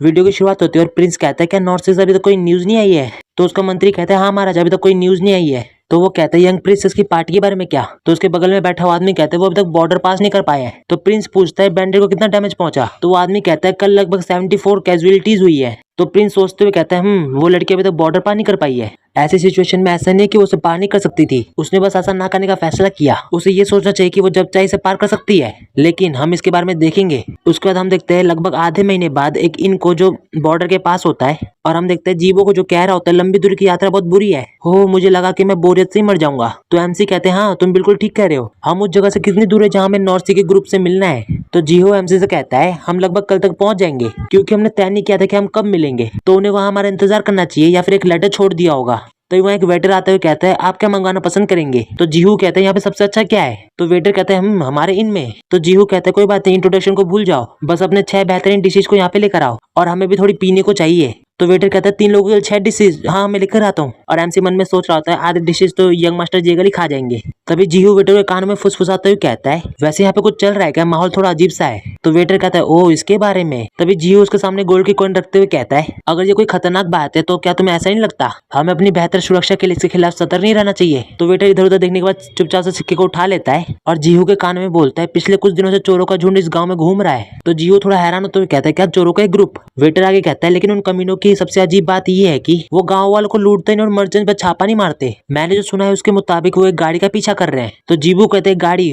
Video की शुरुआत होती है और प्रिंस कहता है क्या नॉर्थ से अभी तक कोई न्यूज नहीं आई है। तो उसका मंत्री कहता है हाँ महाराज अभी तक कोई न्यूज नहीं आई है। तो वो कहता है यंग प्रिंसेस की पार्टी के बारे में क्या। तो उसके बगल में बैठा हुआ आदमी कहता है वो अभी तक बॉर्डर पास नहीं कर पाया है। तो प्रिंस पूछता है बैंडेड को कितना डैमेज पहुंचा। तो वो आदमी कहता है कल लगभग 74 कैजुअलिटीज हुई है। तो प्रिंस सोचते हुए कहता है वो लड़की अभी तक बॉर्डर पार नहीं कर पाई है। ऐसी सिचुएशन में ऐसा नहीं कि वो उसे पार नहीं कर सकती थी, उसने बस ऐसा ना करने का फैसला किया। उसे ये सोचना चाहिए कि वो जब चाहे इसे पार कर सकती है। लेकिन हम इसके बारे में देखेंगे। उसके बाद हम देखते हैं लगभग आधे महीने बाद एक इनको जो बॉर्डर के पास होता है और हम देखते हैं जीवो को जो कह रहा होता है लंबी दूरी की यात्रा बहुत बुरी है। हो मुझे लगा कि मैं बोरियत से ही मर जाऊंगा। तो एमसी कहते हैं हाँ तुम बिल्कुल ठीक कह रहे हो, हम उस जगह से कितनी दूर है जहाँ हमें नॉर्थ सी के ग्रुप से मिलना है। तो जीहो एमसी से कहता है हम लगभग कल तक पहुंच जाएंगे क्योंकि हमने तय नहीं किया था कि हम कब मिलेंगे। तो उन्हें वहाँ हमारा इंतजार करना चाहिए या फिर एक लेटर छोड़ दिया होगा। तो वहाँ एक वेटर आते हुए कहता है आप क्या मंगवाना पसंद करेंगे। तो जीहू कहता है यहाँ पे सबसे अच्छा क्या है। तो वेटर कहता है हमारे इनमें। तो जीहू कहता है कोई बात नहीं इंट्रोडक्शन को भूल जाओ, बस अपने 6 बेहतरीन डिशेज को यहाँ पे लेकर आओ और हमें भी थोड़ी पीने को चाहिए। तो वेटर कहता है 3 लोगों के लिए 6 डिशेज, हाँ मैं लेकर आता हूँ। और एमसी मन में सोच रहा होता है आधे डिशेज तो यंग मास्टर जेगल ही खा जाएंगे। तभी जीहू वेटर के कान में फुसफुसाते हुए कहता है वैसे यहाँ पे कुछ चल रहा है क्या, माहौल थोड़ा अजीब सा है। तो वेटर कहता है ओ इसके बारे में। तभी जीहू उसके सामने गोल्ड की कॉइन रखते हुए कहता है अगर ये कोई खतरनाक बात है तो क्या तुम्हें ऐसा नहीं लगता हमें अपनी बेहतर सुरक्षा के लिए इसके खिलाफ सतर्क नहीं रहना चाहिए। तो वेटर इधर उधर देखने के बाद चुपचाप से सिक्के को उठा लेता है और जीहू के कान में बोलता है पिछले कुछ दिनों से चोरों का झुंड इस गाँव में घूम रहा है। तो जीहू थोड़ा हैरान होते हुए कहता है क्या चोरों का एक ग्रुप। वेटर आगे कहता है लेकिन उन कमीनों की सबसे अजीब बात ये है कि वो गांव वालों को लूटते नहीं और मर्चेंट पर छापा नहीं मारते। मैंने जो सुना है उसके मुताबिक वो एक गाड़ी का पीछा कर रहे हैं। तो जीबू कहते हैं गाड़ी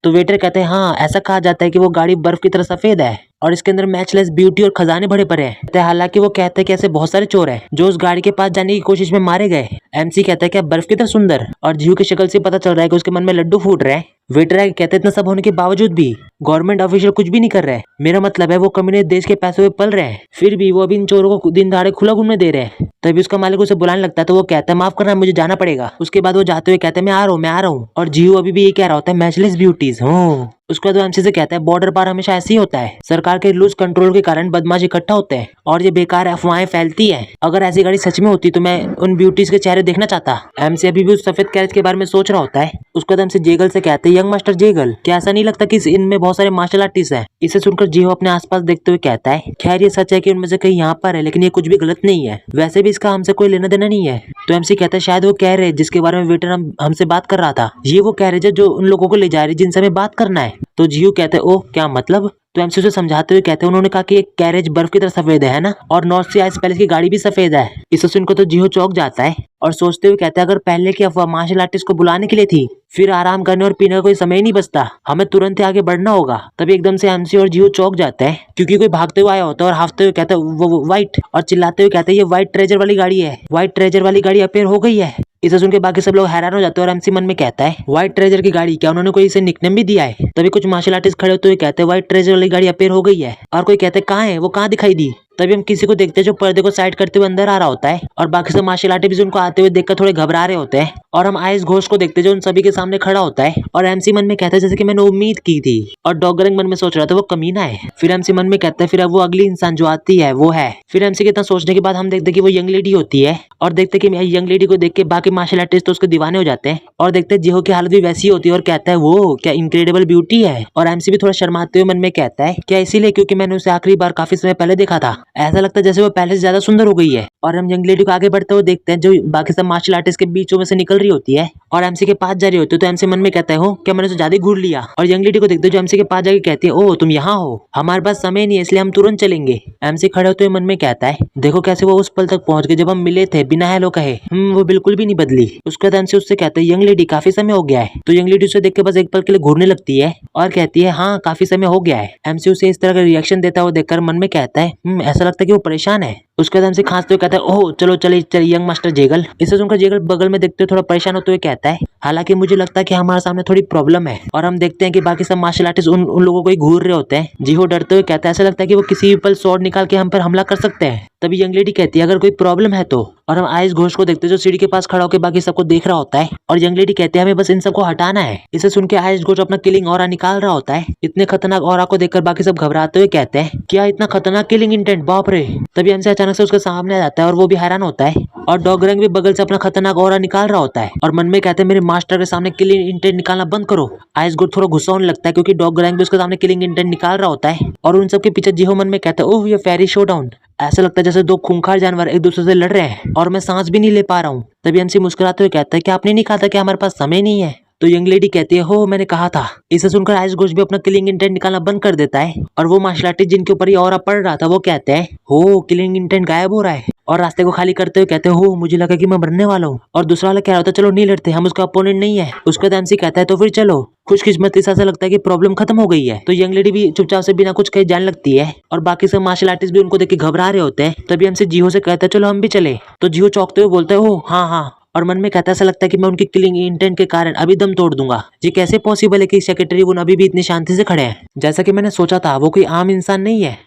तो वेटर कहते हैं हाँ ऐसा कहा जाता है कि वो गाड़ी बर्फ की तरह सफेद है और इसके अंदर मैचलेस ब्यूटी और खजाने भरे पड़े हैं। हालांकि वो कहते हैं कि ऐसे बहुत सारे चोर हैं जो उस गाड़ी के पास जाने की कोशिश में मारे गए। एमसी कहता है क्या बर्फ की तरह सुंदर। और जीहू की शक्ल से पता चल रहा है कि उसके मन में लड्डू फूट रहे हैं। वेटर आगे कहते हैं इतना सब होने के बावजूद भी गवर्नमेंट ऑफिशियल कुछ भी नहीं कर रहे हैं। मेरा मतलब है वो कम्युनिस्ट देश के पैसों पे पल रहे हैं फिर भी वो अभी इन चोरों को दिन दहाड़े खुला घूमने दे रहे हैं। तभी उसका मालिक उसे बुलाने लगता है तो वो कहता है माफ करना मुझे जाना पड़ेगा। उसके बाद वो जाते हुए कहते हैं मैं आ रहा हूँ। और जीहू अभी भी ये कह रहा होता है मैचलेस ब्यूटीज हूँ। उसके बाद वो एमसी से कहता है बॉर्डर पार हमेशा ऐसे ही होता है, सरकार के लूज कंट्रोल के कारण बदमाश इकट्ठा होते हैं और ये बेकार अफवाहें फैलती है। अगर ऐसी गाड़ी सच में होती तो मैं उन ब्यूटीज के चेहरे देखना चाहता। एमसी अभी भी उस सफेद कैरेज के बारे में सोच रहा होता है। उसके बाद एमसी जेगल से कहते हैं यंग मास्टर जेगल क्या ऐसा नहीं लगता कि इनमें बहुत सारे मार्शल आर्टिस्ट हैं। इसे सुनकर जीहो अपने आसपास देखते हुए कहता है खैर ये सच है कि उनमें से कहीं यहाँ पर है लेकिन ये कुछ भी गलत नहीं है, वैसे भी इसका हमसे कोई लेना देना नहीं है। तो एमसी कहता है शायद वो कह रहे जिसके बारे में वेटर हमसे बात कर रहा था, ये वो कह रहे जो उन लोगों को ले जा रहे जिनसे हमें बात करना है। तो जीहू कहते हैं ओह क्या मतलब। तो एमसी उसे समझाते हुए कहते हैं उन्होंने कहा कि एक कैरेज बर्फ की तरह सफेद है ना, और नॉर्थ सी आइस पैलेस की गाड़ी भी सफेद है। इसे सुनकर तो जीहू चौंक जाता है और सोचते हुए कहते हैं अगर पहले की अफवाह मार्शल आर्टिस्ट को बुलाने के लिए थी फिर आराम करने और पीने का कोई समय नहीं बचता, हमें तुरंत ही आगे बढ़ना होगा। तभी एकदम से एमसी और जीहू चौंक जाते हैं क्योंकि कोई भागते हुए आया होता है और हाफते हुए कहता है वो व्हाइट, और चिल्लाते हुए कहते हैं ये व्हाइट ट्रेजर वाली गाड़ी है, व्हाइट ट्रेजर वाली गाड़ी अपेयर हो गई है। इसे सुन के बाकी सब लोग हैरान हो जाते हैं और एमसी मन में कहता है व्हाइट ट्रेजर की गाड़ी, क्या उन्होंने कोई इसे निकनेम भी दिया है। तभी कुछ मार्शल आर्टिस्ट खड़े होते हुए कहते हैं व्हाइट ट्रेजर वाली गाड़ी अपेयर हो गई है, और कोई कहते हैं कहाँ है वो, कहाँ दिखाई दी। तभी हम किसी को देखते हैं जो पर्दे को साइड करते हुए अंदर आ रहा होता है और बाकी सब मार्शल आर्टिस्ट उनको आते हुए देखकर थोड़े घबरा रहे होते हैं। और हम आयुष घोष को देखते हैं जो उन सभी के सामने खड़ा होता है और एमसी मन में कहता है जैसे कि मैंने उम्मीद की थी। और डॉगरंग मन में सोच रहा था वो कमीना है। फिर एमसी मन में कहता है फिर अब वो अगली इंसान जो आती है वो है। फिर एमसी के इतना सोचने के बाद हम देखते कि वो यंग लेडी होती है और देखते कि यंग लेडी को देख के बाकी मार्शल आर्टिस्ट तो उसके दीवाने हो जाते हैं और देखते जीहो की हालत भी वैसी होती है और कहता है वो क्या इनक्रेडिबल ब्यूटी है। और एमसी भी थोड़ा शर्माते हुए मन में कहता है क्या इसीलिए क्योंकि मैंने उसे आखिरी बार काफी समय पहले देखा था, ऐसा लगता है जैसे वो पहले से ज्यादा सुंदर हो गई है। और हम यंग लेडी को आगे बढ़ते हुए देखते हैं जो बाकी सब मार्शल आर्टिस्ट के बीचों में से निकल रही होती है और एमसी के पास जा रही होती है। तो एमसी मन में कहता है हो क्या मैंने तो ज्यादा घूर लिया। और यंग लेडी को देखते जो एमसी के पास जाके कहती है ओह तुम यहाँ हो, हमारे पास समय नहीं है इसलिए हम तुरंत चलेंगे। एमसी खड़े होते हुए मन में कहता है देखो कैसे वो उस पल तक पहुंच गए जब हम मिले थे बिना हेलो कहे। वो बिल्कुल भी नहीं बदली। उसके बाद एमसी उससे कहता है यंग लेडी काफी समय हो गया है। तो यंग लेडी उसे देख के बस एक पल के लिए घूरने लगती है और कहती है हाँ काफी समय हो गया है। एमसी उसे इस तरह का रिएक्शन देता हुआ देखकर मन में कहता है ऐसा लगता है कि वो परेशान है। उसके बाद एमसी खांसते हुए कहता है ओह चलो चलिए यंग मास्टर जेगल। इसे सुनकर जेगल बगल में देखते हुए थोड़ा परेशान होते हुए कहता है हालांकि मुझे लगता है कि हमारे सामने थोड़ी प्रॉब्लम है। और हम देखते हैं कि बाकी सब मार्शल आर्टिस्ट उन लोगों को ही घूर रहे होते हैं। जीहो डरते हुए कहता है ऐसा लगता है कि वो किसी भी पल स्वॉर्ड निकाल के हम पर हमला कर सकते हैं। तभी यंग लेडी कहती है अगर कोई प्रॉब्लम है तो। और हम आयुष घोष को देखते हैं जो सीढ़ी के पास खड़ा होकर बाकी सबको देख रहा होता है और यंग लेडी कहती है हमें बस इन सबको हटाना है। इसे सुन के आयुष घोष अपना किलिंग ऑरा निकाल रहा होता है। इतने खतरनाक ऑरा को देखकर बाकी सब घबराते हुए कहते हैं क्या इतना खतरनाक किलिंग इंटेंट, बाप रे। तभी हमसे अचानक अचानक से उसके सामने आ जाता है और वो भी हैरान होता है। और डॉगरैंग भी बगल से अपना खतरनाक ऑरा निकाल रहा होता है और मन में कहते हैं मेरे मास्टर के सामने किलिंग इंटेंट निकालना बंद करो। आइसगोड थोड़ा गुस्सा होने लगता है क्योंकि डॉगरैंग भी उसके सामने किलिंग इंटेंट निकाल रहा होता है। और उन सबके पीछे जिहो मन में कहता है ओह ये फेरी शोडाउन। ऐसा लगता है जैसे दो खूंखार जानवर एक दूसरे से लड़ रहे हैं और मैं सांस भी नहीं ले पा रहा हूँ। तभी एमसी मुस्कुराते हुए कहता है कि आपने नहीं कहा था कि हमारे पास समय नहीं है। तो यंग लेडी कहती है हो मैंने कहा था। इसे सुनकर आइसगोड भी अपना किलिंग इंटेंट निकालना बंद कर देता है और वो मार्शल आर्टिस्ट जिनके ऊपर ये ऑरा पड़ रहा था वो कहते हैं हो किलिंग इंटेंट गायब हो रहा है। और रास्ते को खाली करते हुए कहते हो मुझे लगा कि मैं मरने वाला हूँ। और दूसरा वाला कह रहा होता चलो नहीं लड़ते हम उसका अपोनेंट नहीं है। उसके बाद एमसी कहता है तो फिर चलो। खुशकिस्मती से ऐसा लगता है कि प्रॉब्लम खत्म हो गई है। तो यंग लेडी भी चुपचाप से बिना कुछ कहे जाने लगती है और बाकी सब मार्शल आर्टिस्ट भी उनको देख के घबरा रहे होते हैं। तभी एमसी जिहो से कहता है चलो हम भी चले। तो जिहो चौंकते हुए बोलते हो हाँ हाँ और मन में कहता ऐसा लगता है कि मैं उनकी किलिंग इंटेंट के कारण अभी दम तोड़ दूंगा। जी कैसे पॉसिबल है कि सेक्रेटरी वो अभी भी इतनी शांति से खड़े हैं। जैसा कि मैंने सोचा था वो कोई आम इंसान नहीं है।